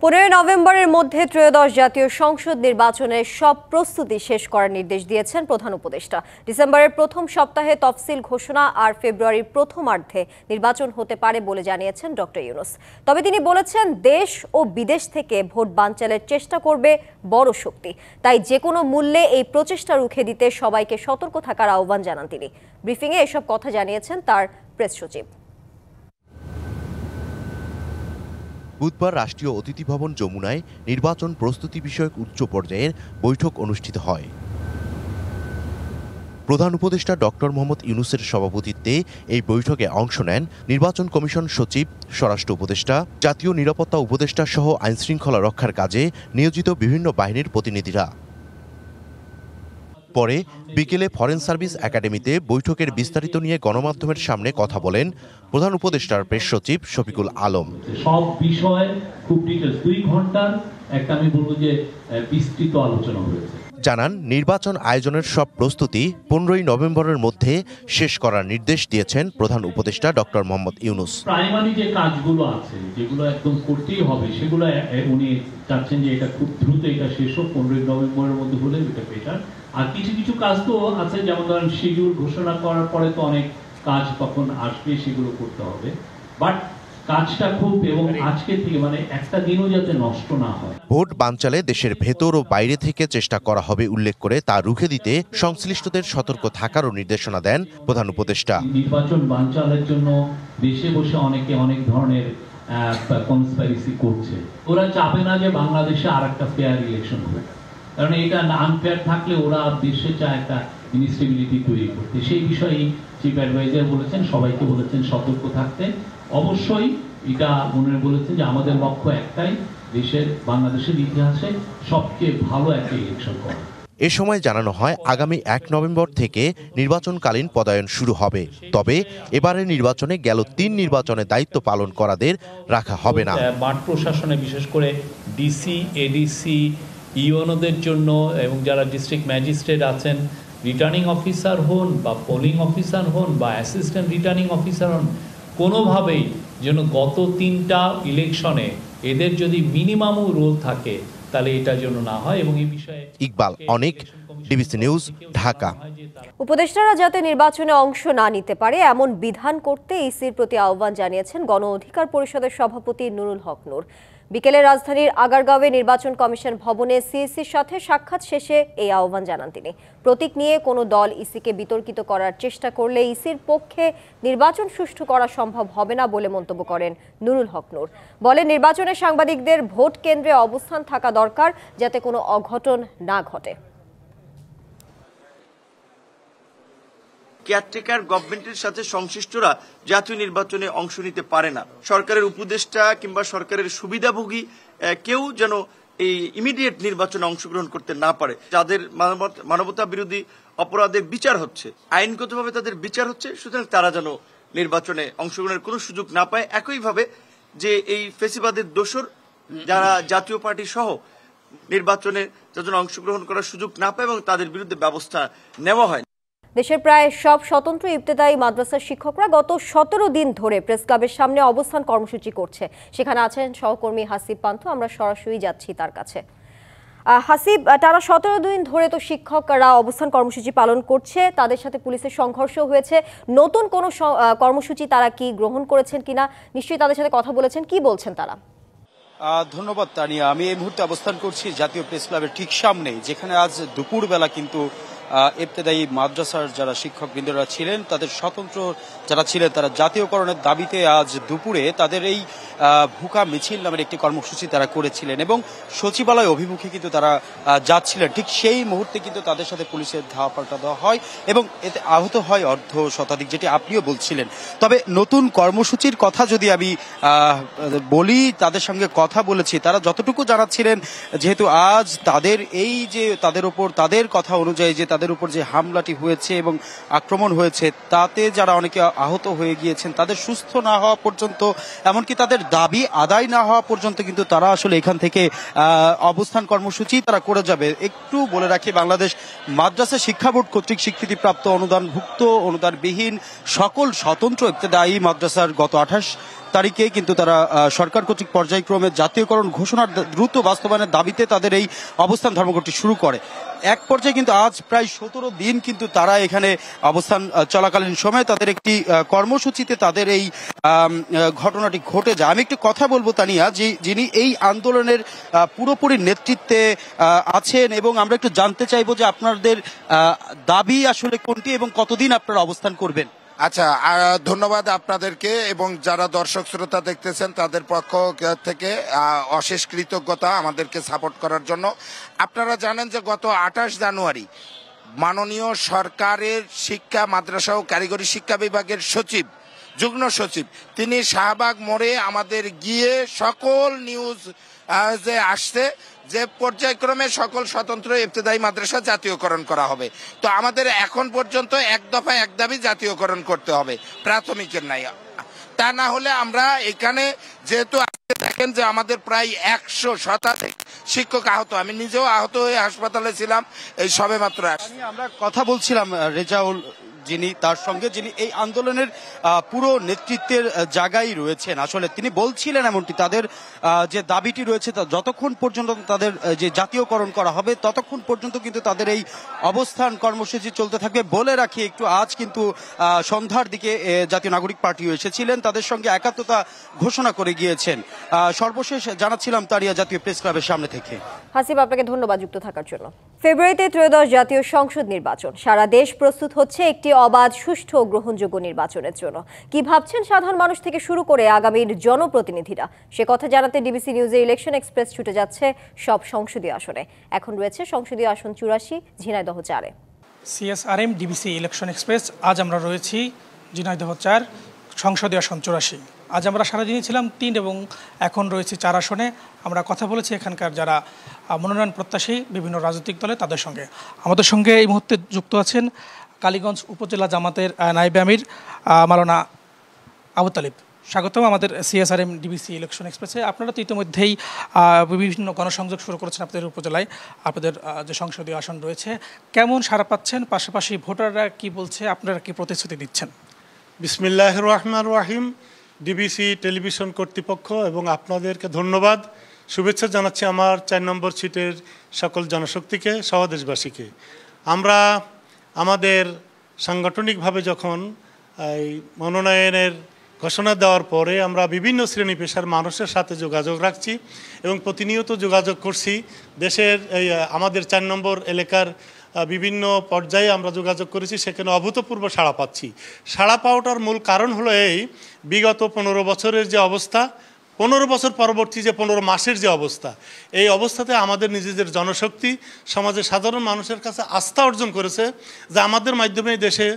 15 নভেম্বরের মধ্যে ত্রয়োদশ জাতীয় সংসদ নির্বাচনের সব প্রস্তুতি শেষ করার নির্দেশ দিয়েছেন প্রধান উপদেষ্টা। ডিসেম্বরের প্রথম সপ্তাহে তফসিল ঘোষণা আর ফেব্রুয়ারির প্রথমার্ধে নির্বাচন হতে পারে বলে জানিয়েছেন ডক্টর ইউনূস। তবে তিনি বলেছেন, দেশ ও বিদেশ থেকে ভোট বানচালের চেষ্টা করবে বড় শক্তি, তাই যে কোনো মূল্যে এই প্রচেষ্টা রুখে দিতে সবাইকে সতর্ক থাকার আহ্বান জানান তিনি। ব্রিফিংয়ে এসব কথা জানিয়েছেন তার প্রেস সচিব। বুধবার রাষ্ট্রীয় অতিথি ভবন যমুনায় নির্বাচন প্রস্তুতি বিষয়ক উচ্চ পর্যায়ের বৈঠক অনুষ্ঠিত হয়। প্রধান উপদেষ্টা ডক্টর মোহাম্মদ ইউনূসের সভাপতিত্বে এই বৈঠকে অংশ নেন নির্বাচন কমিশন সচিব, স্বরাষ্ট্র উপদেষ্টা, জাতীয় নিরাপত্তা উপদেষ্টা সহ আইনশৃঙ্খলা রক্ষার কাজে নিয়োজিত বিভিন্ন বাহিনীর প্রতিনিধিরা। পরে বিকেলে ফরেন সার্ভিস একাডেমিতে বৈঠকের বিস্তারিত নিয়ে গণমাধ্যমের সামনে কথা বলেন প্রধান উপদেষ্টার প্রেস সচিব শফিকুল আলম। সব বিষয় খুব ডিটেইলস 2 ঘন্টার একটা আমি বলবো যে বিস্তৃত আলোচনা হয়েছে। জানান, নির্বাচন আয়োজনের সব প্রস্তুতি 15 নভেম্বরের মধ্যে শেষ করার নির্দেশ দিয়েছেন প্রধান উপদেষ্টা ডক্টর মোহাম্মদ ইউনূস। প্রাইমারি যে কাজগুলো আছে যেগুলো একদম করতেই হবে সেগুলো উনি চাচ্ছেন যে এটা খুব দ্রুত এটা শেষ হোক, 15 নভেম্বরের মধ্যে হলে এটা বেটার। আর কিছু কিছু কাজ তো আছে, যেমন ধরেন শিডিউল ঘোষণা করার পরে তো অনেক কাজ তখন আসবে, সেগুলো করতে হবে। বাট কাজটা খুব এবং আজকে থেকে মানে একটা দিনও যাতে নষ্ট না হয়। ভোট বানচালে দেশের ভেতর ও বাইরে থেকে চেষ্টা করা হবে উল্লেখ করে তা রুখে দিতে সংশ্লিষ্টদের সতর্ক থাকারও নির্দেশনা দেন প্রধান উপদেষ্টা। নির্বাচন বানচালের জন্য দেশে বসে অনেকে অনেক ধরনের কনস্পাইরেসি করছে। ওরা চাবে না যে বাংলাদেশে আরেকটা ফেয়ার ইলেকশন হবে, কারণ এটা আনফেয়ার থাকলে ওরা দেশে চায় একটা ইনস্টেবিলিটি তৈরি করতে। সেই বিষয়ে চিফ অ্যাডভাইজার বলেছেন, সবাইকে বলেছেন সতর্ক থাকতে। অবশ্যই এটা মনে বলেছেন যে আমাদের লক্ষ্য একটাই, বাংলাদেশের ইতিহাসে সবচেয়ে ভালো একটা ইলেকশন করা। এ সময় জানানো হয়, আগামী 1 নভেম্বর থেকে নির্বাচনকালীন পদায়ন শুরু হবে। তবে এবারের নির্বাচনে গেল 3 নির্বাচনে দায়িত্ব পালন করাদের রাখা হবে না। মাঠ প্রশাসনে বিশেষ করে ডিসি, এডিসি, ইউএনওদের জন্য এবং যারা ডিস্ট্রিক্ট ম্যাজিস্ট্রেট আছেন, রিটার্নিং অফিসার হন বা পোলিং অফিসার হন বা অ্যাসিস্ট্যান্ট রিটার্নিং অফিসার হন, কোনোভাবেই যেন গত 3টা ইলেকশনে এদের যদি মিনিমামও রোল থাকে তাহলে এটা যেন না হয়। এবং এই বিষয়ে ইকবাল অনিক, ডিবিসি নিউজ, ঢাকা। উপদেষ্টারা যাতে নির্বাচনে অংশ না নিতে পারে এমন বিধান করতে ইসির প্রতি আহ্বান জানিয়েছেন গণ অধিকার পরিষদের সভাপতি নুরুল হক নূর। বিকেলে রাজধানীর আগারগাঁওয়ে নির্বাচন কমিশন ভবনে সিইসির সাথে সাক্ষাৎ শেষে এই আহ্বান জানান তিনি। প্রতীক নিয়ে কোনো দল ইসিকে বিতর্কিত করার চেষ্টা করলে ইসির পক্ষে নির্বাচন সুষ্ঠু করা সম্ভব হবে না বলে মন্তব্য করেন নুরুল হক নূর। বলেন, নির্বাচনে সাংবাদিকদের ভোট কেন্দ্রে অবস্থান থাকা দরকার, যাতে কোনো অঘটন না ঘটে। কেয়ারটেকার গভর্নমেন্টের সাথে সংশ্লিষ্টরা জাতীয় নির্বাচনে অংশ নিতে পারে না। সরকারের উপদেষ্টা কিংবা সরকারের সুবিধাভোগী কেউ যেন এই ইমিডিয়েট নির্বাচনে অংশগ্রহণ করতে না পারে। যাদের মানবতা বিরোধী অপরাধের বিচার হচ্ছে, আইনগতভাবে তাদের বিচার হচ্ছে, সুতরাং তারা যেন নির্বাচনে অংশগ্রহণের কোনো সুযোগ না পায়। একইভাবে যে এই ফেসিবাদের দোসর যারা জাতীয় পার্টি সহ নির্বাচনে যেন অংশগ্রহণ করার সুযোগ না পায় এবং তাদের বিরুদ্ধে ব্যবস্থা নেওয়া হয়। দেশের প্রায় সব স্বতন্ত্র ইবতেদায়ী মাদ্রাসার শিক্ষকরা গত 17 দিন ধরে প্রেস ক্লাবের সামনে অবস্থান কর্মসূচি করছে। সেখানে আছেন সহকর্মী হাসিব পান্থ, আমরা সরাসরি যাচ্ছি তার কাছে। হাসিব, টানা 17 দিন ধরে তো শিক্ষকরা অবস্থান কর্মসূচি পালন করছে, তাদের সাথে পুলিশের সংঘর্ষ হয়েছে। নতুন কোনো কর্মসূচি তারা কি গ্রহণ করেছেন কিনা, নিশ্চয়ই তাদের সাথে কথা বলেছেন, কি বলছেন তারা? ধন্যবাদ তানিয়া। আমি এই মুহূর্তে অবস্থান করছি জাতীয় প্রেস ক্লাবের ঠিক সামনেই, যেখানে আজ দুপুরবেলা কিন্তু ইবতেদায়ী মাদ্রাসার যারা শিক্ষকবৃন্দরা ছিলেন, তাদের স্বতন্ত্র যারা ছিলেন, তারা জাতীয়করণের দাবিতে আজ দুপুরে তাদের এই ভুকা মিছিল নামের একটি কর্মসূচি তারা করেছিলেন এবং সচিবালয় অভিমুখে কিন্তু তারা যাচ্ছিলেন। ঠিক সেই মুহূর্তে কিন্তু তাদের সাথে পুলিশের ধাওয়া পাল্টা দেওয়া হয় এবং এতে আহত হয় অর্ধ শতাধিক, যেটি আপনিও বলছিলেন। তবে নতুন কর্মসূচির কথা যদি আমি বলি, তাদের সঙ্গে কথা বলেছি, তারা যতটুকু জানাচ্ছিলেন, যেহেতু আজ তাদের এই যে তাদের ওপর তাদের কথা অনুযায়ী যে তাদের উপর যে হামলাটি হয়েছে এবং আক্রমণ হয়েছে তাতে যারা অনেকে আহত হয়ে গিয়েছেন তাদের সুস্থ না হওয়া পর্যন্ত, এমনকি তাদের দাবি আদায় না হওয়া পর্যন্ত কিন্তু তারা আসলে এখান থেকে অবস্থান কর্মসূচি তারা করে যাবে। একটু বলে রাখি, বাংলাদেশ মাদ্রাসা শিক্ষা বোর্ড কর্তৃক স্বীকৃতিপ্রাপ্ত অনুদানভুক্ত অনুদানবিহীন সকল স্বতন্ত্র ইবতেদায়ী মাদ্রাসার গত 28 তারিখে কিন্তু তারা সরকার কর্তৃক পর্যায়ক্রমে জাতীয়করণ ঘোষণার দ্রুত বাস্তবায়নের দাবিতে তাদের এই অবস্থান ধর্মঘটটি শুরু করে। এক পর্যায়ে কিন্তু আজ প্রায় 17 দিন কিন্তু তারা এখানে অবস্থান চলাকালীন সময় তাদের একটি কর্মসূচিতে তাদের এই ঘটনাটি ঘটে যায়। আমি একটু কথা বলবো তানিয়া, যিনি এই আন্দোলনের পুরোপুরি নেতৃত্বে আছেন, এবং আমরা একটু জানতে চাইবো যে আপনাদের দাবি আসলে কোনটি এবং কতদিন আপনারা অবস্থান করবেন। আচ্ছা, ধন্যবাদ আপনাদেরকে এবং যারা দর্শক শ্রোতা দেখতেছেন তাদের পক্ষ থেকে অশেষ কৃতজ্ঞতা আমাদেরকে সাপোর্ট করার জন্য। আপনারা জানেন যে গত 28 জানুয়ারি মাননীয় সরকারের শিক্ষা, মাদ্রাসা ও কারিগরি শিক্ষা বিভাগের সচিব, যুগ্ম সচিব, তিনি শাহবাগ মোড়ে আমাদের গিয়ে সকল নিউজ যে আসছে যে পর্যায়ক্রমে সকল স্বতন্ত্র ইবতেদায়ী মাদ্রাসা জাতীয়করণ করা হবে। তো আমাদের এখন পর্যন্ত এক দফা এক দাবি জাতীয়করণ করতে হবে, প্রাথমিকের নাই। তা না হলে আমরা এখানে, যেহেতু দেখেন যে আমাদের প্রায় 100 শতাধিক শিক্ষক আহত, আমি নিজেও আহত হয়ে হাসপাতালে ছিলাম এই সবে মাত্র। আমরা কথা বলছিলাম রেজাউল তার সঙ্গে, যিনি এই আন্দোলনের পুরো নেতৃত্বের জায়গায় রয়েছেন। আসলে তিনি বলছিলেন এমনটি, তাদের যে দাবিটি রয়েছে যতক্ষণ পর্যন্ত তাদের যে জাতীয়করণ করা হবে ততক্ষণ পর্যন্ত কিন্তু তাদের এই অবস্থান কর্মসূচি চলতে থাকবে। বলে রাখি একটু, আজ কিন্তু সন্ধ্যার দিকে জাতীয় নাগরিক পার্টিও এসেছিলেন, তাদের সঙ্গে একাত্মতা ঘোষণা করে গিয়েছেন। সর্বশেষ জানাচ্ছিলাম তারিয়া জাতীয় প্রেস ক্লাবের সামনে থেকে। হাসিব, আপনাকে ধন্যবাদ যুক্ত থাকার জন্য। ফেব্রুয়ারিতে ত্রয়োদশ জাতীয় সংসদ নির্বাচন, সারা দেশ প্রস্তুত হচ্ছে একটি অবাধ, সুষ্ঠু ও গ্রহণযোগ্য নির্বাচনের জন্য। কি ভাবছেন সাধারণ মানুষ থেকে শুরু করে আগামীর জনপ্রতিনিধিরা, সে কথা জানাতে ডিবিসি নিউজে ইলেকশন এক্সপ্রেস ছুটে যাচ্ছে সব সংসদীয় আসনে। এখন রয়েছে সংসদীয় আসন 84, ঝিনাইদহ 4-এ। CSRM ডিবিসি ইলেকশন এক্সপ্রেস, আজ আমরা রয়েছি ঝিনাইদহ 4 সংসদীয় আসন 84। আজ আমরা সারাদিনই ছিলাম 3 এবং এখন রয়েছে 4 আসনে। আমরা কথা বলেছি এখানকার যারা মনোনয়ন প্রত্যাশী বিভিন্ন রাজনৈতিক দলে তাদের সঙ্গে। আমাদের সঙ্গে এই মুহূর্তে যুক্ত আছেন কালীগঞ্জ উপজেলা জামাতের নায়েবে আমির মাওলানা আবু তালিব। স্বাগতম আমাদের CSRM ডিবিসি ইলেকশন এক্সপ্রেসে। আপনারা তো ইতিমধ্যেই বিভিন্ন গণসংযোগ শুরু করেছেন আপনাদের উপজেলায়, আপনাদের যে সংসদীয় আসন রয়েছে। কেমন সাড়া পাচ্ছেন, পাশাপাশি ভোটাররা কি বলছে, আপনারা কি প্রতিশ্রুতি দিচ্ছেন? বিসমিল্লাহির রহমানির রহিম। ডিবিসি টেলিভিশন কর্তৃপক্ষ এবং আপনাদেরকে ধন্যবাদ, শুভেচ্ছা জানাচ্ছি আমার 4 নম্বর সিটের সকল জনশক্তিকে, সহদেশবাসীকে। আমরা আমাদের সাংগঠনিকভাবে যখন এই মনোনয়নের ঘোষণা দেওয়ার পরে আমরা বিভিন্ন শ্রেণী পেশার মানুষের সাথে যোগাযোগ রাখছি এবং প্রতিনিয়ত যোগাযোগ করছি। দেশের এই আমাদের 4 নম্বর এলাকার বিভিন্ন পর্যায়ে আমরা যোগাযোগ করেছি, সেখানে অভূতপূর্ব সাড়া পাচ্ছি। সাড়া পাওয়াটার মূল কারণ হলো এই বিগত 15 বছরের যে অবস্থা, 15 বছর পরবর্তী যে 15 মাসের যে অবস্থা, এই অবস্থাতে আমাদের নিজেদের জনশক্তি সমাজের সাধারণ মানুষের কাছে আস্থা অর্জন করেছে যে আমাদের মাধ্যমে দেশে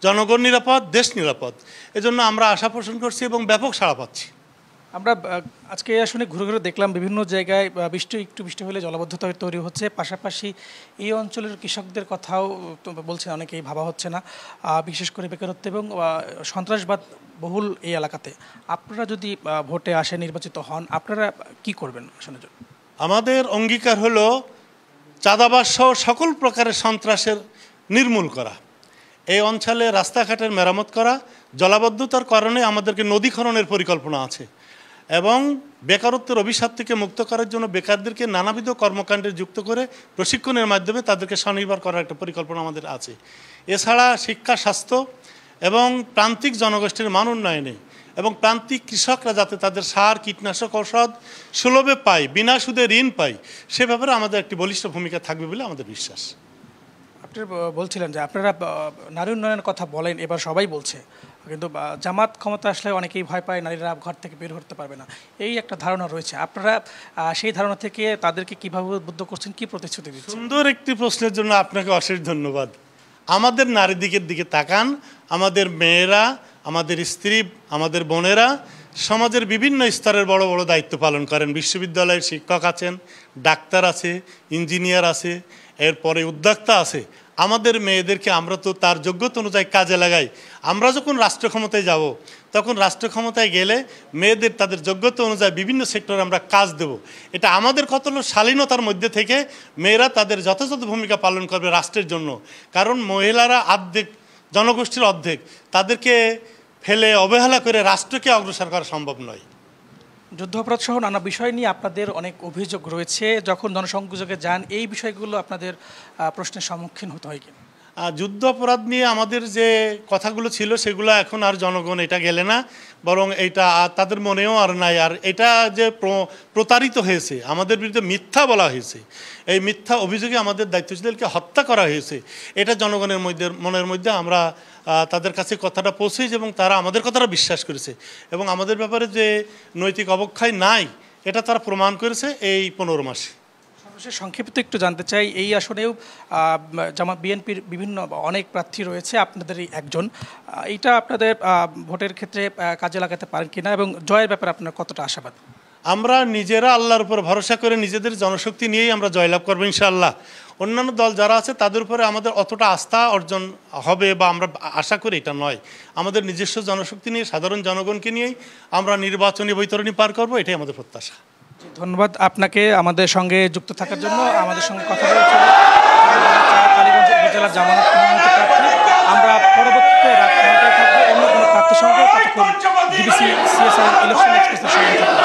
জনগণ নিরাপদ, দেশ নিরাপদ। এজন্য আমরা আশা পোষণ করছি এবং ব্যাপক সাড়া পাচ্ছি। আমরা আজকে আসলে ঘুরে ঘুরে দেখলাম বিভিন্ন জায়গায় একটু বৃষ্টি হলে জলাবদ্ধতা তৈরি হচ্ছে। পাশাপাশি এই অঞ্চলের কৃষকদের কথাও বলছে অনেকেই ভাবা হচ্ছে না, বিশেষ করে বেকারত্ব এবং সন্ত্রাসবাদ বহুল এই এলাকাতে। আপনারা যদি ভোটে আসে, নির্বাচিত হন, আপনারা কি করবেন আসলে? আমাদের অঙ্গীকার হলো চাঁদাবাজ সহ সকল প্রকারের সন্ত্রাসের নির্মূল করা, এই অঞ্চলে রাস্তাঘাটের মেরামত করা। জলাবদ্ধতার কারণে আমাদেরকে নদী খননের পরিকল্পনা আছে এবং বেকারত্বের অভিশাপ থেকে মুক্ত করার জন্য বেকারদেরকে নানাবিধ কর্মকাণ্ডে যুক্ত করে প্রশিক্ষণের মাধ্যমে তাদেরকে স্বনির্ভর করার একটা পরিকল্পনা আমাদের আছে। এছাড়া শিক্ষা, স্বাস্থ্য এবং প্রান্তিক জনগোষ্ঠীর মান উন্নয়নে এবং প্রান্তিক কৃষকরা যাতে তাদের সার, কীটনাশক, ঔষধ সুলভে পায়, বিনা সুদে ঋণ পায়, সে ব্যাপারে আমাদের একটি বলিষ্ঠ ভূমিকা থাকবে বলে আমাদের বিশ্বাস। আপনি বলছিলেন যে আপনারা নারী উন্নয়নের কথা বলেন, এবার সবাই বলছে, কিন্তু জামাত ক্ষমতা আসলে অনেকেই ভয় পায়, নারীরা ঘর থেকে বের হতে পারবে না, এই একটা ধারণা রয়েছে। আপনারা সেই ধারণা থেকে তাদেরকে কীভাবে উদ্বুদ্ধ করছেন, কী প্রতিশ্রুতি দিচ্ছেন? সুন্দর একটি প্রশ্নের জন্য আপনাকে অশেষ ধন্যবাদ। আমাদের নারী দিকে তাকান, আমাদের মেয়েরা, আমাদের স্ত্রী, আমাদের বোনেরা সমাজের বিভিন্ন স্তরের বড় বড় দায়িত্ব পালন করেন। বিশ্ববিদ্যালয়ের শিক্ষক আছেন, ডাক্তার আছে, ইঞ্জিনিয়ার আছে এরপরে উদ্যোক্তা আছে, আমাদের মেয়েদেরকে আমরা তো তার যোগ্যতা অনুযায়ী কাজে লাগাই। আমরা যখন রাষ্ট্র ক্ষমতায় যাব, তখন রাষ্ট্র ক্ষমতায় গেলে মেয়েদের তাদের যোগ্যতা অনুযায়ী বিভিন্ন সেক্টরে আমরা কাজ দেব। এটা আমাদের কত শালীনতার মধ্যে থেকে মেয়েরা তাদের যথাযথ ভূমিকা পালন করবে রাষ্ট্রের জন্য। কারণ মহিলারা অর্ধেক জনগোষ্ঠীর অর্ধেক, তাদেরকে ফেলে অবহেলা করে রাষ্ট্রকে অগ্রসর করা সম্ভব নয়। যুদ্ধাপরাধ সহ নানা বিষয় নিয়ে আপনাদের অনেক অভিযোগ রয়েছে, যখন জনসংযোগে যান এই বিষয়গুলো আপনাদের প্রশ্নের সম্মুখীন হতে হয় কিনা? যুদ্ধ অপরাধ নিয়ে আমাদের যে কথাগুলো ছিল সেগুলো এখন আর জনগণ এটা গেলে না, বরং এটা তাদের মনেও আর নাই। আর এটা যে প্রতারিত হয়েছে, আমাদের বিরুদ্ধে মিথ্যা বলা হয়েছে, এই মিথ্যা অভিযোগে আমাদের দায়িত্বশীলকে হত্যা করা হয়েছে, এটা জনগণের মনের মধ্যে আমরা তাদের কাছে কথাটা পৌঁছেছি এবং তারা আমাদের কথাটা বিশ্বাস করেছে এবং আমাদের ব্যাপারে যে নৈতিক অবক্ষয় নাই এটা তারা প্রমাণ করেছে এই 15 মাসে। সংক্ষিপ্ত একটু জানতে চাই, এই আসনেও জামাত বিএনপির বিভিন্ন অনেক প্রার্থী রয়েছে, আপনাদেরই একজন, এইটা আপনাদের ভোটের ক্ষেত্রে কাজে লাগাতে পারেন কিনা এবং জয়ের ব্যাপারে আপনার কতটা আশাবাদ? আমরা নিজেরা আল্লাহর উপর ভরসা করে নিজেদের জনশক্তি নিয়েই আমরা জয়লাভ করবো ইনশাআল্লাহ। অন্যান্য দল যারা আছে তাদের উপরে আমাদের অতটা আস্থা অর্জন হবে বা আমরা আশা করি এটা নয়। আমাদের নিজস্ব জনশক্তি নিয়ে সাধারণ জনগণকে নিয়েই আমরা নির্বাচনী বৈতরণী পার করবো, এটাই আমাদের প্রত্যাশা। ধন্যবাদ আপনাকে আমাদের সঙ্গে যুক্ত থাকার জন্য। আমাদের সঙ্গে কথা বলছেন কালীগঞ্জ উপজেলা জামানত প্রার্থী। আমরা পরবর্তীতে রাত 9টায় থাকবো অন্য কোনো প্রার্থীর সঙ্গে। ততক্ষণ ডিবিসি সিএসআই ইলেকশন এক্সপ্রেসের সঙ্গে থাকবো।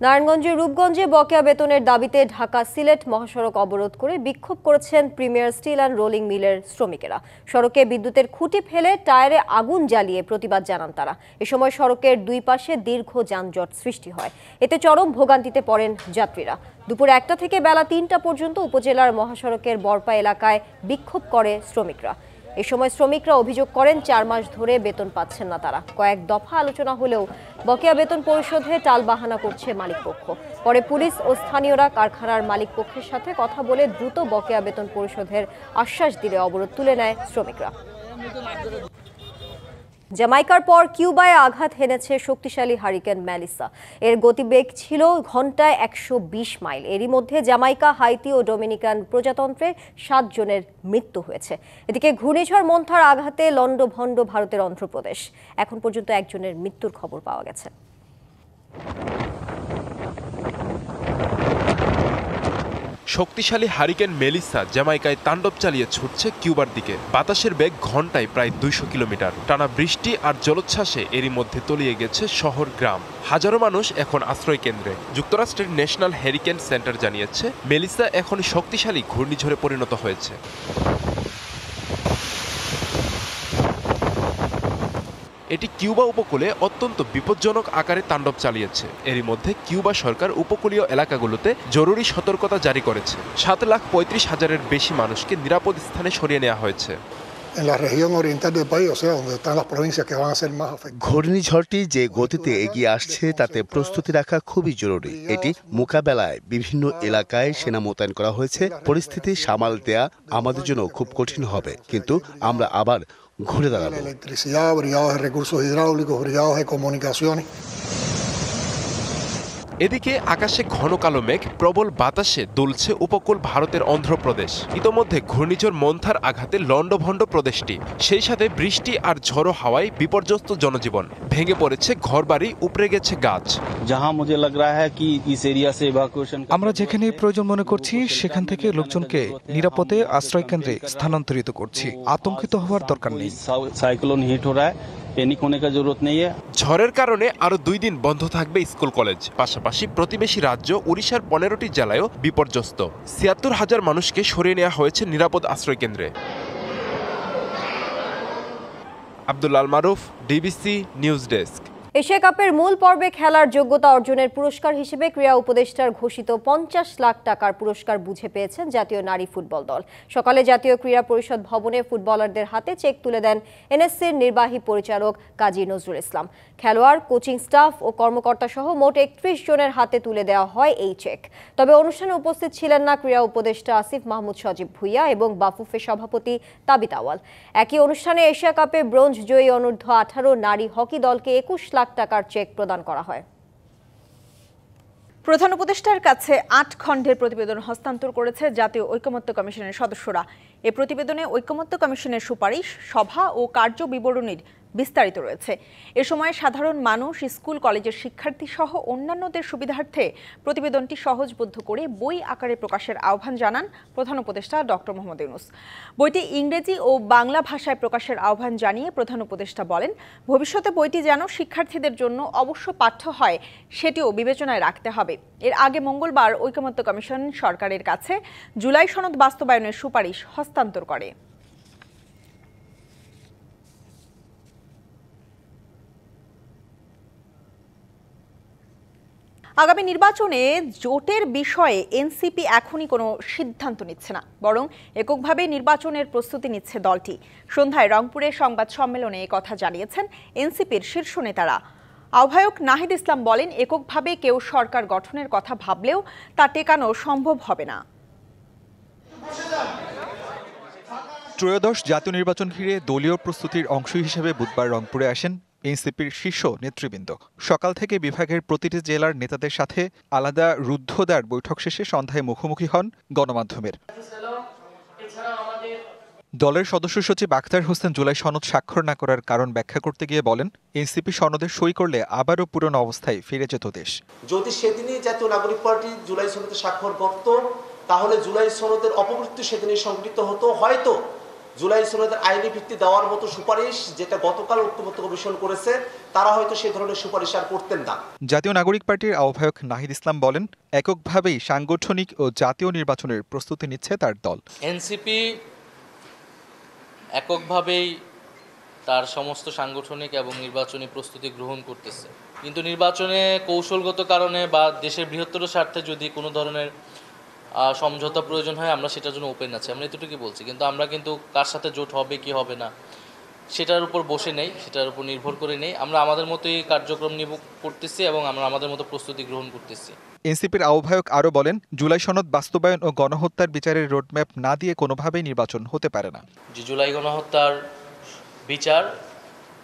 নারায়ণগঞ্জের রূপগঞ্জে বকেয়া বেতনের দাবিতে ঢাকা সিলেট মহাসড়ক অবরোধ করে বিক্ষোভ করেছেন প্রিমিয়ার স্টিল অ্যান্ড রোলিং মিলের শ্রমিকেরা। সড়কে বিদ্যুতের খুঁটি ফেলে টায়ারে আগুন জ্বালিয়ে প্রতিবাদ জানান তারা। এ সময় সড়কের দুই পাশে দীর্ঘ যানজট সৃষ্টি হয়, এতে চরম ভোগান্তিতে পড়েন যাত্রীরা। দুপুর 1টা থেকে বেলা 3টা পর্যন্ত উপজেলার মহাসড়কের বরপা এলাকায় বিক্ষোভ করে শ্রমিকরা। এ সময় শ্রমিকরা অভিযোগ করেন 4 মাস ধরে বেতন পাচ্ছেন না তারা। কয়েক দফা আলোচনা হলেও বকেয়া বেতন পরিশোধে টালবাহানা করছে মালিকপক্ষ। পরে পুলিশ ও স্থানীয়রা কারখানার মালিকপক্ষের সাথে কথা বলে দ্রুত বকেয়া বেতন পরিশোধের আশ্বাস দিলে অবরোধ তুলে নেয় শ্রমিকরা। জ্যামাইকার পর কিউবায় আঘাত হেনেছে শক্তিশালী হারিকেন মেলিসা। এর গতিবেগ ছিল ঘন্টায় 120 মাইল। এরই মধ্যে জ্যামাইকা, হাইতি ও ডোমিনিকান প্রজাতন্ত্রে 7 জনের মৃত্যু হয়েছে। এদিকে ঘূর্ণিঝড় মন্থার আঘাতে লন্ডভন্ড ভারতের অন্ধ্রপ্রদেশ। এখন পর্যন্ত 1 জনের মৃত্যুর খবর পাওয়া গেছে। শক্তিশালী হারিকেন মেলিসা জ্যামাইকায় তাণ্ডব চালিয়ে ছুটছে কিউবার দিকে। বাতাসের বেগ ঘন্টায় প্রায় 200 কিলোমিটার। টানা বৃষ্টি আর জলোচ্ছ্বাসে এরই মধ্যে তলিয়ে গেছে শহর গ্রাম। হাজারো মানুষ এখন আশ্রয় কেন্দ্রে। যুক্তরাষ্ট্রের ন্যাশনাল হ্যারিকেন সেন্টার জানিয়েছে মেলিসা এখন শক্তিশালী ঘূর্ণিঝড়ে পরিণত হয়েছে। এটি কিউবা উপকূলে অত্যন্ত বিপজ্জনক আকারে তাণ্ডব চালিয়েছে। এরই মধ্যে কিউবা সরকার উপকূলীয় এলাকাগুলোতে জরুরি সতর্কতা জারি করেছে। 7,35,000-এর বেশি মানুষকে নিরাপদ স্থানে সরিয়ে নেওয়া হয়েছে। ঘূর্ণিঝড়টি যে গতিতে এগিয়ে আসছে তাতে প্রস্তুতি রাখা খুবই জরুরি। এটি মোকাবেলায় বিভিন্ন এলাকায় সেনা মোতায়েন করা হয়েছে। পরিস্থিতি সামাল দেয়া আমাদের জন্য খুব কঠিন হবে, কিন্তু আমরা আবার ঘুরে দাঁড়াবো। এদিকে আকাশে ঘন কালো মেঘ, প্রবল বাতাসে দুলছে উপকূল ভারতের অন্ধ্রপ্রদেশ। ইতোমধ্যে ঘূর্ণিঝড় মন্থার আঘাতে লন্ডভন্ড প্রদেশটি। সেই সাথে বৃষ্টি আর ঝড়ো হাওয়ায় বিপর্যস্ত জনজীবন। ভেঙে পড়েছে ঘরবাড়ি, উপড়ে গেছে গাছ। আমরা যেখানে প্রয়োজন মনে করছি সেখান থেকে লোকজনকে নিরাপদে আশ্রয় কেন্দ্রে স্থানান্তরিত করছি। আতঙ্কিত হওয়ার দরকার নেই। ঝড়ের কারণে আরো 2 দিন বন্ধ থাকবে স্কুল কলেজ। পাশাপাশি প্রতিবেশী রাজ্য উড়িষ্যার 15টি জেলায়ও বিপর্যস্ত। 76,000 মানুষকে সরিয়ে নেওয়া হয়েছে নিরাপদ আশ্রয় কেন্দ্রে। আব্দুল্লাহ আল মারুফ, ডিবিসি নিউজ ডেস্ক। এশিয়া কাপের মূল পর্বে খেলার যোগ্যতা অর্জনের পুরস্কার হিসেবে ক্রীড়া উপদেষ্টার ঘোষিত 50 লাখ টাকার পুরস্কার বুঝে পেয়েছেন জাতীয় নারী ফুটবল দল। সকালে জাতীয় ক্রীড়া পরিষদ ভবনে ফুটবলারদের হাতে চেক তুলে দেন এনএসসির নির্বাহী পরিচালক কাজী নজরুল ইসলাম। খেলোয়াড়, কোচিং স্টাফ ও কর্মকর্তা সহ মোট 31 জনের হাতে তুলে দেওয়া হয় এই চেক। তবে অনুষ্ঠানে উপস্থিত ছিলেন না ক্রীড়া উপদেষ্টা আসিফ মাহমুদ সজীব ভুইয়া এবং বাফুফের সভাপতি তাবিত আওয়াল। একই অনুষ্ঠানে এশিয়া কাপে ব্রোঞ্জ জয়ী অনূর্ধ্ব 18 নারী হকি দলকে 21 লাখ টাকার চেক প্রদান করা হয়। প্রধান উপদেষ্টার কাছে ৮ খণ্ডের প্রতিবেদন হস্তান্তর করেছে জাতীয় ঐকমত্য কমিশনের সদস্যরা। এ প্রতিবেদনে ঐকমত্য কমিশনের সুপারিশ, সভা ও কার্য বিবরণীর বিস্তারিত রয়েছে। এ সময় সাধারণ মানুষ, স্কুল কলেজের শিক্ষার্থী সহ অন্যান্যদের সুবিধার্থে প্রতিবেদনটি সহজবোধ্য করে বই আকারে প্রকাশের আহ্বান জানান প্রধান উপদেষ্টা ডক্টর মোহাম্মদ ইউনূস। বইটি ইংরেজি ও বাংলা ভাষায় প্রকাশের আহ্বান জানিয়ে প্রধান উপদেষ্টা বলেন, ভবিষ্যতে বইটি যেন শিক্ষার্থীদের জন্য অবশ্য পাঠ্য হয় সেটিও বিবেচনায় রাখতে হবে। এর আগে মঙ্গলবার ঐকমত্য কমিশন সরকারের কাছে জুলাই সনদ বাস্তবায়নের সুপারিশ হস্তান্তর করে। আগামী নির্বাচনে জোটের বিষয়ে এনসিপি এখনই কোনো সিদ্ধান্ত নিচ্ছে না, বরং এককভাবে নির্বাচনের প্রস্তুতি নিচ্ছে দলটি। সন্ধ্যায় রংপুরে সংবাদ সম্মেলনে একথা জানিয়েছেন এনসিপির শীর্ষ নেতারা। আহ্বায়ক নাহিদ ইসলাম বলেন, এককভাবে কেউ সরকার গঠনের কথা ভাবলেও তা টেকানো সম্ভব হবে না। ত্রয়োদশ জাতীয় নির্বাচন ঘিরে দলীয় প্রস্তুতির অংশ হিসেবে বুধবার রংপুরে আসেন এনসিপির শীর্ষ নেতৃবৃন্দ। সকাল থেকে বিভাগের প্রতিটি জেলার নেতাদের সাথে আলাদা রুদ্ধদ্বার বৈঠক শেষে সন্ধ্যায় মুখোমুখি হন গণমাধ্যমের। দলের সদস্য সচিব আখতার হোসেন জুলাই সনদ স্বাক্ষর না করার কারণ ব্যাখ্যা করতে গিয়ে বলেন, এনসিপি সনদে সই করলে আবারও পুরনো অবস্থায় ফিরে যেত দেশ। যদি সেদিনই জাতীয় নাগরিক পার্টি জুলাই সনদে স্বাক্ষর করত, তাহলে জুলাই সনদের অপমৃত্যু সেদিনই সংঘটিত হতো। হয়তো জুলাই সনদের আইনি ভিত্তি দেওয়ার মতো সুপারিশ যেটা গতকাল ঐকমত্য কমিশন করেছে, তারা হয়তো সেই ধরনের সুপারিশ আর করতেন না। জাতীয় নাগরিক পার্টির আহ্বায়ক নাহিদ ইসলাম বলেন, এককভাবেই সাংগঠনিক ও জাতীয় নির্বাচনের প্রস্তুতি নিচ্ছে তার দল। এনসিপি এককভাবেই তার সমস্ত সাংগঠনিক এবং নির্বাচনী প্রস্তুতি গ্রহণ করতেছে, কিন্তু নির্বাচনে কৌশলগত কারণে বা দেশের বৃহত্তর স্বার্থে যদি কোনো ধরনের সমঝোতা প্রয়োজন হয়, আমরা সেটার জন্য ওপেন আছি। আমরা এতটুকুই বলছি, কিন্তু আমরা কিন্তু কার সাথে জোট হবে কি হবে না সেটার উপর বসে নেই, সেটার উপর নির্ভর করে নেই। আমরা আমাদের মতোই কার্যক্রম করতেছি এবং আমরা আমাদের মতো প্রস্তুতি গ্রহণ করতেছি। এনসিপির আহ্বায়ক আরও বলেন, জুলাই সনদ বাস্তবায়ন ও গণহত্যার বিচারের রোডম্যাপ না দিয়ে কোনোভাবেই নির্বাচন হতে পারে না। যে জুলাই গণহত্যার বিচার,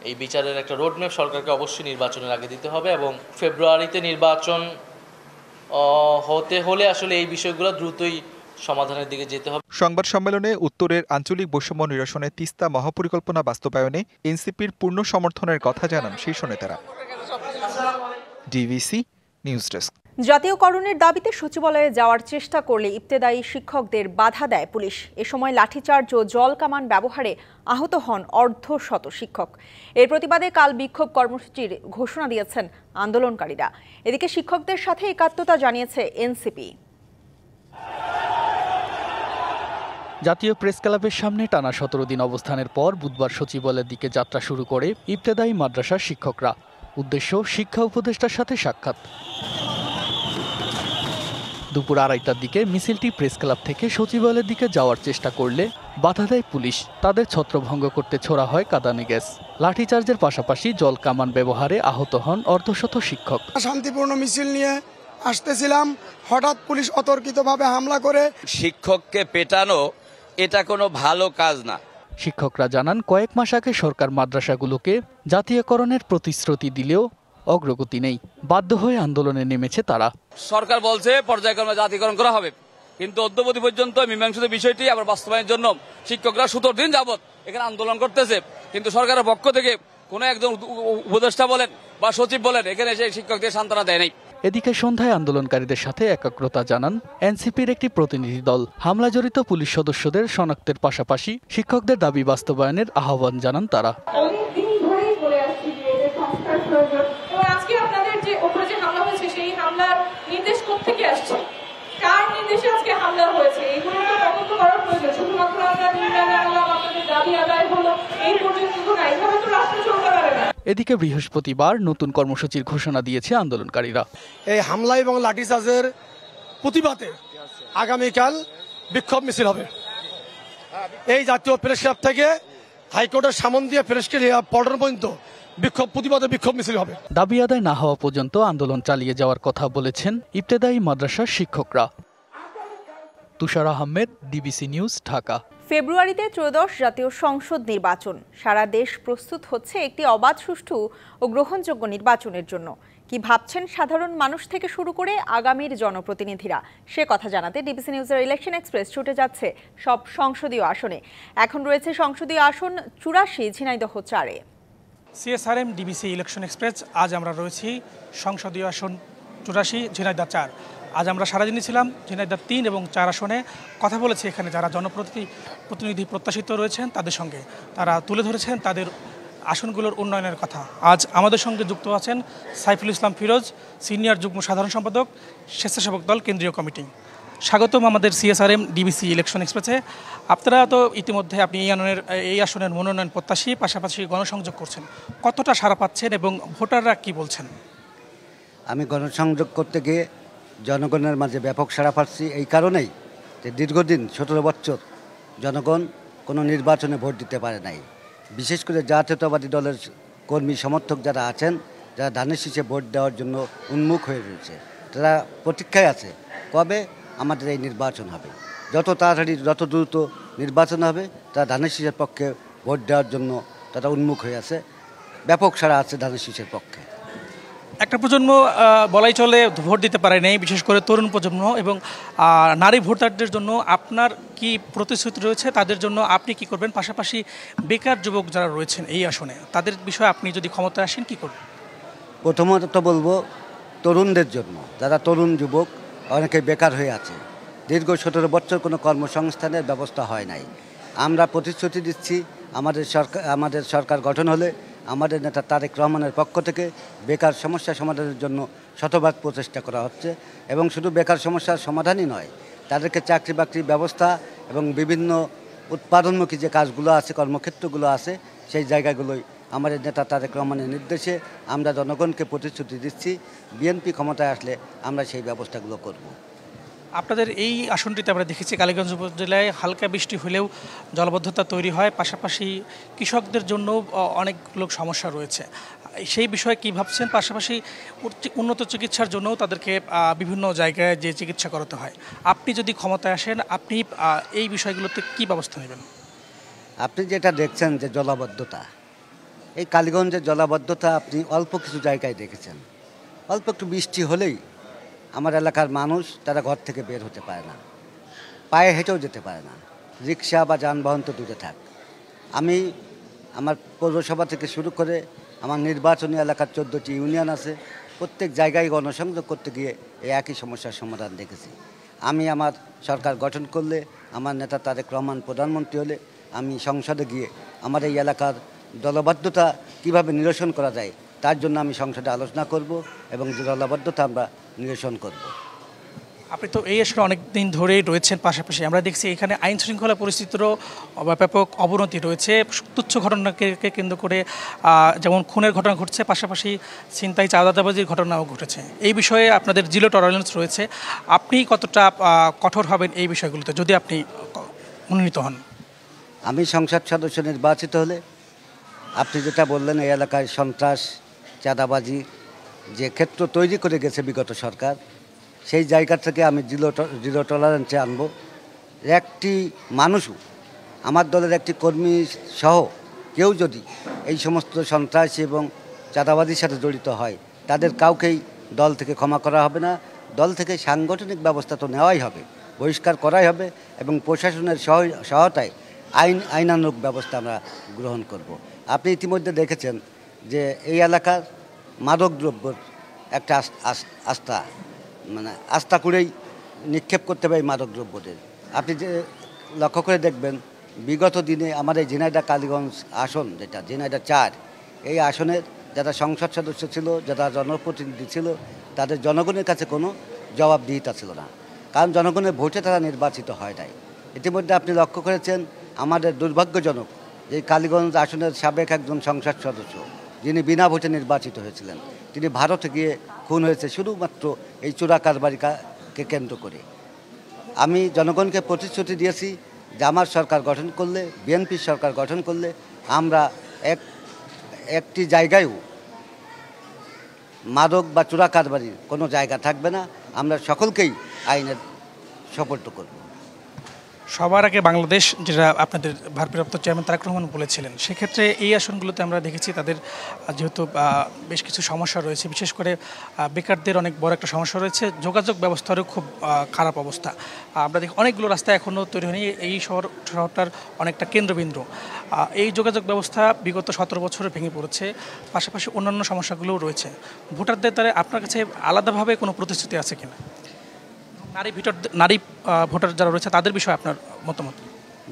এই বিচারের একটা রোডম্যাপ সরকারকে অবশ্যই নির্বাচনের আগে দিতে হবে এবং ফেব্রুয়ারিতে নির্বাচন হতে হলে আসলে এই বিষয়গুলো দ্রুতই সমাধানের দিকে যেতে হবে। সংবাদ সম্মেলনে উত্তরের আঞ্চলিক বৈষম্য নিরসনে তিস্তা মহাপরিকল্পনা বাস্তবায়নে এনসিপির পূর্ণ সমর্থনের কথা জানান শীর্ষ নেতারা। DVC news desk. জাতীয়করণের দাবিতে সচিবালয়ে যাওয়ার চেষ্টা করলে ইবতেদায়ী শিক্ষকদের বাধা দেয় পুলিশ। এ সময় লাঠিচার্জ ও জল কামান ব্যবহারে আহত হন অর্ধশত শিক্ষক। এর প্রতিবাদে কাল বিক্ষোভ কর্মসূচির ঘোষণা দিয়েছেন আন্দোলনকারীরা। এদিকে শিক্ষকদের সাথে একাত্মতা জানিয়েছে এনসিপি। জাতীয় প্রেস ক্লাবের সামনে টানা 17 দিন অবস্থানের পর বুধবার সচিবালয়ের দিকে যাত্রা শুরু করে ইবতেদায়ী মাদ্রাসার শিক্ষকরা। উদ্দেশ্য, শিক্ষা উপদেষ্টার সাথে সাক্ষাৎ। দুপুর 2:30টার দিকে মিছিলটি প্রেস ক্লাব থেকে সচিবালয়ের দিকে যাওয়ার চেষ্টা করলে বাধা দেয় পুলিশ। তাদের ছত্রভঙ্গ করতে ছোড়া হয় কাঁদানে গ্যাস। লাঠিচার্জের পাশাপাশি জল কামান ব্যবহারে আহত হন অর্ধশত শিক্ষক। শান্তিপূর্ণ মিছিল নিয়ে আসতেছিলাম, হঠাৎ পুলিশ অতর্কিতভাবে হামলা করে। শিক্ষককে পেটানো এটা কোনো ভালো কাজ না। শিক্ষকরা জানান, কয়েক মাস আগে সরকার মাদ্রাসাগুলোকে জাতীয়করণের প্রতিশ্রুতি দিলেও অগ্রগতি নেই। বাধ্য হয়ে আন্দোলনে নেমেছে তারা। সরকার বলছে পর্যায়ক্রমে জাতীয়করণ করা হবে, কিন্তু অদ্যবধি পর্যন্ত মীমাংসিত বিষয়টি আবার বাস্তবায়নের জন্য শিক্ষকরা 17 দিন যাবৎ এখানে আন্দোলন করতেছে, কিন্তু সরকারের পক্ষ থেকে কোনো একজন উপদেষ্টা বলেন বা সচিব বলেন এখানে এসে শিক্ষকদের সান্ত্বনা দেয় নাই। এদিকে সন্ধ্যায় আন্দোলনকারীদের সাথে একাগ্রতা জানান এনসিপির একটি প্রতিনিধি দল। হামলা জড়িত পুলিশ সদস্যদের শনাক্তের পাশাপাশি শিক্ষকদের দাবি বাস্তবায়নের আহ্বান জানান তারা। আজকে আপনাদের যে উপরে যে হামলা হয়েছে, সেই হামলার নির্দেশ কোত্থেকে আসছে, কার নির্দেশে আজকে হামলা হয়েছে, এগুলো তো তদন্ত করার প্রয়োজন। শুধুমাত্র আমরা নির্ণয় আনলাম, আপনাদের দাবি আদায় হলো, এই পর্যন্ত না, এইভাবে তো রাষ্ট্র চলতে পারে না। এদিকে বৃহস্পতিবার নতুন কর্মসূচির ঘোষণা দিয়েছে আন্দোলনকারীরা। এই হামলা এবং লাঠিচার্জের প্রতিবাদে আগামীকাল বিক্ষোভ মিছিল হবে। এই জাতীয় প্রেস ক্লাব থেকে হাইকোর্টের সামন দিয়ে প্রেস ক্লাব পল্টন পর্যন্ত প্রতিবাদে বিক্ষোভ মিছিল হবে। দাবি আদায় না হওয়া পর্যন্ত আন্দোলন চালিয়ে যাওয়ার কথা বলেছেন ইবতেদায়ী মাদ্রাসার শিক্ষকরা। তুষার আহমেদ, ডিবিসি নিউজ, ঢাকা। ফেব্রুয়ারিতে ত্রয়োদশ জাতীয় সংসদ নির্বাচন। সারা দেশ প্রস্তুত হচ্ছে একটি অবাধ, সুষ্ঠু ও গ্রহণযোগ্য নির্বাচনের জন্য। কি ভাবছেন সাধারণ মানুষ থেকে শুরু করে আগামীর জনপ্রতিনিধিরা, সে কথা জানাতে ডিবিসি নিউজের ইলেকশন এক্সপ্রেস ছুটে যাচ্ছে সব সংসদীয় আসনে। এখন রয়েছে সংসদীয় আসন 84 ঝিনাইদহ 4-এ। সিএসআরএম ডিবিসি ইলেকশন এক্সপ্রেস, আজ আমরা রয়েছি সংসদীয় আসন 84 ঝিনাইদহ 4। আজ আমরা সারাদিনই ছিলাম ঝিনাইদহ 3 এবং 4 আসনে। কথা বলেছি এখানে যারা জনপ্রতিনিধি প্রত্যাশিত রয়েছেন তাদের সঙ্গে, তারা তুলে ধরেছেন তাদের আসনগুলোর উন্নয়নের কথা। আজ আমাদের সঙ্গে যুক্ত আছেন সাইফুল ইসলাম ফিরোজ, সিনিয়র যুগ্ম সাধারণ সম্পাদক, স্বেচ্ছাসেবক দল কেন্দ্রীয় কমিটি। স্বাগতম আমাদের সিএসআরএম ডিবিসি ইলেকশন এক্সপ্রেসে। আপনারা তো ইতিমধ্যে আপনি এই আসনের মনোনয়ন প্রত্যাশী, পাশাপাশি গণসংযোগ করছেন, কতটা সাড়া পাচ্ছেন এবং ভোটাররা কি বলছেন? আমি গণসংযোগ করতে গিয়ে জনগণের মাঝে ব্যাপক সাড়া পাচ্ছি এই কারণেই যে দীর্ঘদিন 17 বছর জনগণ কোনো নির্বাচনে ভোট দিতে পারে নাই। বিশেষ করে জাতীয়তাবাদী দলের কর্মী সমর্থক যারা আছেন, যারা ধানের শীষে ভোট দেওয়ার জন্য উন্মুখ হয়ে রয়েছে, তারা প্রতীক্ষায় আছে কবে আমাদের এই নির্বাচন হবে। যত তাড়াতাড়ি যত দ্রুত নির্বাচন হবে তারা ধানের শীষের পক্ষে ভোট দেওয়ার জন্য তারা উন্মুখ হয়ে আছে। ব্যাপক সাড়া আছে ধানের শীষের পক্ষে। একটা প্রজন্ম বলাই চলে ভোট দিতে পারে নাই, বিশেষ করে তরুণ প্রজন্ম এবং নারী ভোটারদের জন্য আপনার কি প্রতিশ্রুতি রয়েছে, তাদের জন্য আপনি কি করবেন? পাশাপাশি বেকার যুবক যারা রয়েছেন এই আসনে, তাদের বিষয়ে আপনি যদি ক্ষমতায় আসেন কি করবেন? প্রথমত বলবো তরুণদের জন্য, যারা তরুণ যুবক অনেকে বেকার হয়ে আছে, দীর্ঘ 17 বছর কোনো কর্মসংস্থানের ব্যবস্থা হয় নাই। আমরা প্রতিশ্রুতি দিচ্ছি আমাদের সরকার গঠন হলে আমাদের নেতা তারেক রহমানের পক্ষ থেকে বেকার সমস্যা সমাধানের জন্য শতভাগ প্রচেষ্টা করা হচ্ছে। এবং শুধু বেকার সমস্যার সমাধানই নয়, তাদেরকে চাকরি বাকরির ব্যবস্থা এবং বিভিন্ন উৎপাদনমুখী যে কাজগুলো আছে, কর্মক্ষেত্রগুলো আছে, সেই জায়গাগুলোই আমাদের নেতা তারেক রহমানের নির্দেশে আমরা জনগণকে প্রতিশ্রুতি দিচ্ছি, বিএনপি ক্ষমতায় আসলে আমরা সেই ব্যবস্থাগুলো করব। আপনাদের এই আসনটিতে আমরা দেখেছি কালীগঞ্জ উপজেলায় হালকা বৃষ্টি হলেও জলাবদ্ধতা তৈরি হয়, পাশাপাশি কৃষকদের জন্য অনেক লোক সমস্যা রয়েছে। সেই বিষয়ে কী ভাবছেন? পাশাপাশি উন্নত চিকিৎসার জন্যও তাদেরকে বিভিন্ন জায়গায় যে চিকিৎসা করাতে হয়। আপনি যদি ক্ষমতায় আসেন, আপনি এই বিষয়গুলোতে কী ব্যবস্থা নেবেন? আপনি যেটা দেখছেন যে জলাবদ্ধতা, এই কালীগঞ্জের জলাবদ্ধতা আপনি অল্প কিছু জায়গায় দেখেছেন। অল্প একটু বৃষ্টি হলেই আমার এলাকার মানুষ তারা ঘর থেকে বের হতে পারে না, পায়ে হেঁটেও যেতে পারে না, রিক্সা বা যানবাহন তো দূরে থাক। আমি আমার পৌরসভা থেকে শুরু করে আমার নির্বাচনী এলাকার 14টি ইউনিয়ন আছে, প্রত্যেক জায়গায় গণসংযোগ করতে গিয়ে এই একই সমস্যার সমাধান দেখেছি। আমি আমার সরকার গঠন করলে, আমার নেতা তারেক রহমান প্রধানমন্ত্রী হলে, আমি সংসদে গিয়ে আমার এই এলাকার জলাবদ্ধতা কীভাবে নিরসন করা যায় তার জন্য আমি সংসদে আলোচনা করব এবং জলাবদ্ধতা আমরা নিরসন করব। আপনি তো এই আসলে অনেক দিন ধরেই রয়েছেন, পাশাপাশি আমরা দেখছি এখানে আইন শৃঙ্খলা পরিস্থিতিরও ব্যাপক অবনতি রয়েছে। তুচ্ছ ঘটনাকে কেন্দ্র করে যেমন খুনের ঘটনা ঘটছে, পাশাপাশি ছিনতাই, চাঁদাবাজির ঘটনাও ঘটেছে। এই বিষয়ে আপনাদের জিরো টলারেন্স রয়েছে। আপনি কতটা কঠোর হবেন এই বিষয়গুলোতে যদি আপনি মনোনীত হন? আমি সংসদ সদস্য নির্বাচিত হলে আপনি যেটা বললেন, এই এলাকায় সন্ত্রাস, চাঁদাবাজি যে ক্ষেত্র তৈরি করে গেছে বিগত সরকার, সেই জায়গা থেকে আমি জিরো টলারেন্সে আনব। একটি মানুষও, আমার দলের একটি কর্মী সহ কেউ যদি এই সমস্ত সন্ত্রাস এবং চাঁদাবাজির সাথে জড়িত হয়, তাদের কাউকেই দল থেকে ক্ষমা করা হবে না। দল থেকে সাংগঠনিক ব্যবস্থা তো নেওয়াই হবে, বহিষ্কার করাই হবে এবং প্রশাসনের সহায়তায় আইনানুগ ব্যবস্থা আমরা গ্রহণ করব। আপনি ইতিমধ্যে দেখেছেন যে এই এলাকার মাদকদ্রব্যর একটা আস্থা করেই নিক্ষেপ করতে হবে এই মাদকদ্রব্যদের। আপনি যে লক্ষ্য করে দেখবেন, বিগত দিনে আমাদের ঝিনাইদহ কালীগঞ্জ আসন, যেটা ঝিনাইদহ 4, এই আসনের যারা সংসদ সদস্য ছিল, যারা জনপ্রতিনিধি ছিল, তাদের জনগণের কাছে কোনো জবাবদিহিতা ছিল না, কারণ জনগণের ভোটে তারা নির্বাচিত হয় নাই। ইতিমধ্যে আপনি লক্ষ্য করেছেন আমাদের দুর্ভাগ্যজনক এই কালীগঞ্জ আসনের সাবেক একজন সংসদ সদস্য, যিনি বিনা ভোটে নির্বাচিত হয়েছিলেন, তিনি ভারতে গিয়ে খুন হয়েছে শুধুমাত্র এই চোরা কারবারিকে কেন্দ্র করে। আমি জনগণকে প্রতিশ্রুতি দিয়েছি যে আমার সরকার গঠন করলে, বিএনপির সরকার গঠন করলে আমরা একটি জায়গায়ও মাদক বা চোরা কারবারির কোনো জায়গা থাকবে না, আমরা সকলকেই আইনের সোপর্দ করব। সবার আগে বাংলাদেশ, যেটা আপনাদের ভারপ্রাপ্ত চেয়ারম্যান তারেক রহমান বলেছিলেন, সেক্ষেত্রে এই আসনগুলোতে আমরা দেখেছি তাদের যেহেতু বেশ কিছু সমস্যা রয়েছে, বিশেষ করে বেকারদের অনেক বড় একটা সমস্যা রয়েছে, যোগাযোগ ব্যবস্থারও খুব খারাপ অবস্থা। আমরা দেখি অনেকগুলো রাস্তা এখনও তৈরি হয়নি। এই শহরটার অনেকটা কেন্দ্রবিন্দু। এই যোগাযোগ ব্যবস্থা বিগত 17 বছরে ভেঙে পড়েছে, পাশাপাশি অন্যান্য সমস্যাগুলোও রয়েছে। ভোটারদের দ্বারা আপনার কাছে আলাদাভাবে কোনো প্রতিশ্রুতি আছে কিনা? নারী ভোটার যারা রয়েছে তাদের বিষয়ে আপনার মতামত?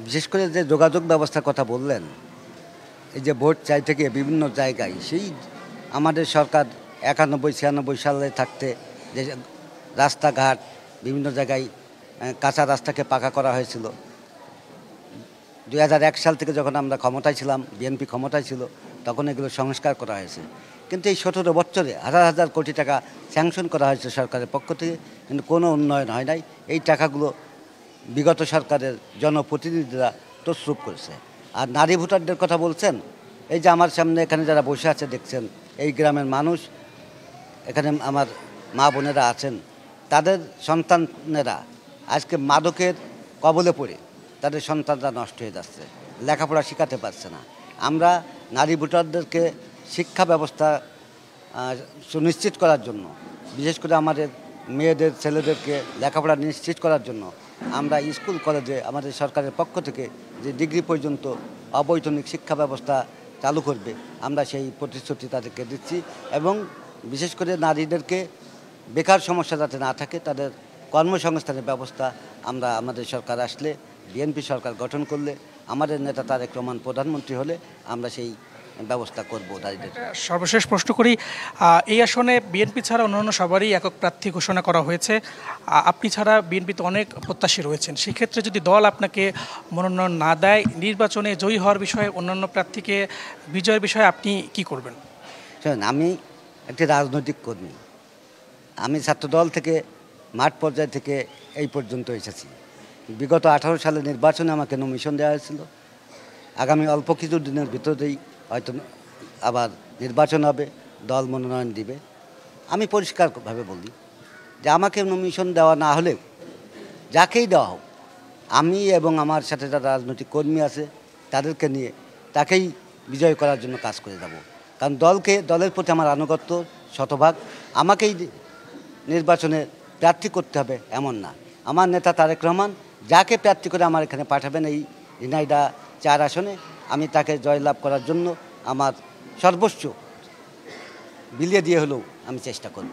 বিশেষ করে যে যোগাযোগ ব্যবস্থার কথা বললেন, এই যে ভোট চাই থেকে বিভিন্ন জায়গায়, সেই আমাদের সরকার 91-96 সালে থাকতে যে রাস্তাঘাট বিভিন্ন জায়গায় কাঁচা রাস্তাকে পাকা করা হয়েছিল। 2001 সাল থেকে যখন আমরা ক্ষমতায় ছিলাম, বিএনপি ক্ষমতায় ছিল, তখন এগুলো সংস্কার করা হয়েছে। কিন্তু এই 17 বছরে হাজার হাজার কোটি টাকা স্যাংশন করা হয়েছে সরকারের পক্ষ থেকে, কিন্তু কোনো উন্নয়ন হয় নাই। এই টাকাগুলো বিগত সরকারের জনপ্রতিনিধিরা তছরূপ করেছে। আর নারী ভোটারদের কথা বলছেন, এই যে আমার সামনে এখানে যারা বসে আছে দেখছেন, এই গ্রামের মানুষ, এখানে আমার মা বোনেরা আছেন, তাদের সন্তানেরা আজকে মাদকের কবলে পড়ে তাদের সন্তানরা নষ্ট হয়ে যাচ্ছে, লেখাপড়া শেখাতে পারছে না। আমরা নারী ভোটারদেরকে শিক্ষা ব্যবস্থা সুনিশ্চিত করার জন্য, বিশেষ করে আমাদের মেয়েদের ছেলেদেরকে লেখাপড়া নিশ্চিত করার জন্য আমরা স্কুল কলেজে আমাদের সরকারের পক্ষ থেকে যে ডিগ্রি পর্যন্ত অবৈতনিক শিক্ষা ব্যবস্থা চালু করবে, আমরা সেই প্রতিশ্রুতি তাদেরকে দিচ্ছি। এবং বিশেষ করে নারীদেরকে বেকার সমস্যা যাতে না থাকে, তাদের কর্মসংস্থানের ব্যবস্থা আমরা আমাদের সরকার আসলে, বিএনপি সরকার গঠন করলে, আমাদের নেতা তারেক রহমান প্রধানমন্ত্রী হলে আমরা সেই ব্যবস্থা করব নারীদের। সর্বশেষ প্রশ্ন করি, এই আসনে বিএনপি ছাড়া অন্যান্য সবারই একক প্রার্থী ঘোষণা করা হয়েছে, আপনি ছাড়া বিএনপিতে অনেক প্রত্যাশী রয়েছেন। সেক্ষেত্রে যদি দল আপনাকে মনোনয়ন না দেয়, নির্বাচনে জয়ী হওয়ার বিষয়ে, অন্যান্য প্রার্থীকে বিজয়ের বিষয়ে আপনি কি করবেন? আমি একটি রাজনৈতিক কর্মী। আমি ছাত্রদল থেকে মাঠ পর্যায় থেকে এই পর্যন্ত এসেছি। বিগত 18 সালে নির্বাচনে আমাকে নমিশন দেওয়া হয়েছিল। আগামী অল্প কিছু দিনের ভিতরেই হয়তো আবার নির্বাচন হবে, দল মনোনয়ন দিবে। আমি পরিষ্কারভাবে বলি যে আমাকে নমিশন দেওয়া না হলেও যাকেই দেওয়া হোক, আমি এবং আমার সাথে যারা রাজনৈতিক কর্মী আছে তাদেরকে নিয়ে তাকেই বিজয় করার জন্য কাজ করে যাব। কারণ দলের প্রতি আমার আনুগত্য শতভাগ। আমাকেই নির্বাচনে প্রার্থী করতে হবে এমন না। আমার নেতা তারেক রহমান যাকে প্রার্থী করে আমার এখানে পাঠাবেন এই ঝিনাইদহ 4 আসনে, আমি তাকে জয়লাভ করার জন্য আমার সর্বোচ্চ বিলিয়ে দিয়ে হলেও আমি চেষ্টা করব।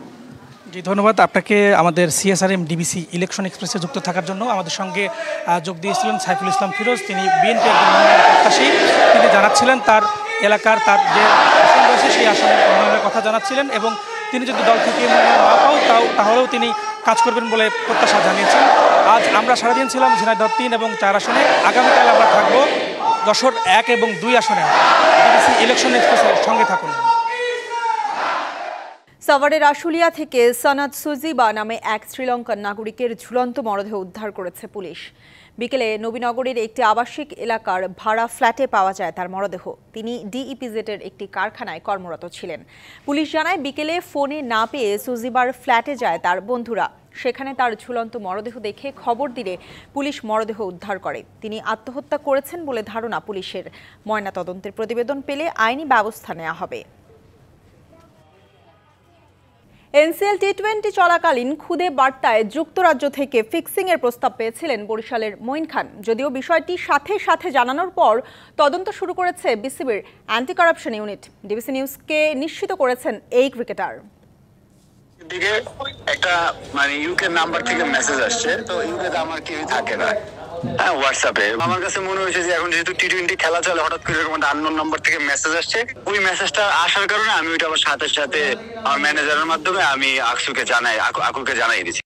জি, ধন্যবাদ আপনাকে আমাদের সিএসআরএম ডিবিসি ইলেকশন এক্সপ্রেসে যুক্ত থাকার জন্য। আমাদের সঙ্গে যোগ দিয়েছিলেন সাইফুল ইসলাম ফিরোজ, তিনি বিএনপির প্রত্যাশী। তিনি জানাচ্ছিলেন তার এলাকার তার যে আসন রয়েছে সেই আসনের উন্নয়নের কথা জানাচ্ছিলেন, এবং তিনি যদি দল থেকে মনোনয়ন না পাও তাহলেও তিনি কাজ করবেন বলে প্রত্যাশা জানিয়েছেন। আজ আমরা সারাদিন ছিলাম ঝিনাইদহ 3 এবং 4 আসনে। আগামীকাল আমরা থাকবো যশোর 1 এবং 2 আসনে। ডিবিসি ইলেকশন এক্সপ্রেসের সঙ্গে থাকুন। সাভারের আশুলিয়া থেকে সনাদ সুজিবা নামে এক শ্রীলঙ্কান নাগরিকের ঝুলন্ত মরদেহ উদ্ধার করেছে পুলিশ। বিকেলে নবীনগরের একটি আবাসিক এলাকার ভাড়া ফ্ল্যাটে পাওয়া যায় তার মরদেহ। তিনি ডিইপিজেডের একটি কারখানায় কর্মরত ছিলেন। পুলিশ জানায় বিকেলে ফোনে না পেয়ে সুজিবার ফ্ল্যাটে যায় তার বন্ধুরা। সেখানে তার ঝুলন্ত মরদেহ দেখে খবর দিলে পুলিশ মরদেহ উদ্ধার করে। তিনি আত্মহত্যা করেছেন বলে ধারণা পুলিশের। ময়নাতদন্তের প্রতিবেদন পেলে আইনি ব্যবস্থা নেওয়া হবে। এনসিএল টি20 চলাকালীন খুদে বার্তায় যুক্তরাজ্য থেকে ফিক্সিংয়ের প্রস্তাব পেয়েছিলেন বরিশালের মঈন খান। যদিও বিষয়টি সাথে সাথে জানানোর পর তদন্ত শুরু করেছে বিসিবির অ্যান্টি কারাপশন ইউনিট। ডিবিসি নিউজকে নিশ্চিত করেছেন এই ক্রিকেটার। দিকে একটা ইউকে নাম্বার থেকে মেসেজ আসছে, তো ইউকে আমার কেউই থাকে না। হ্যাঁ, হোয়াটসঅ্যাপে আমার কাছে মনে হয়েছে যে এখন যেহেতু টি20 খেলা চলে, হঠাৎ করে এরকম আননোন নাম্বার থেকে মেসেজ আসছে। ওই মেসেজটা আসার কারণে আমি ওইটা আমার সাথে সাথে আমার ম্যানেজারের মাধ্যমে আমি আকুলকে জানাই দিয়েছি।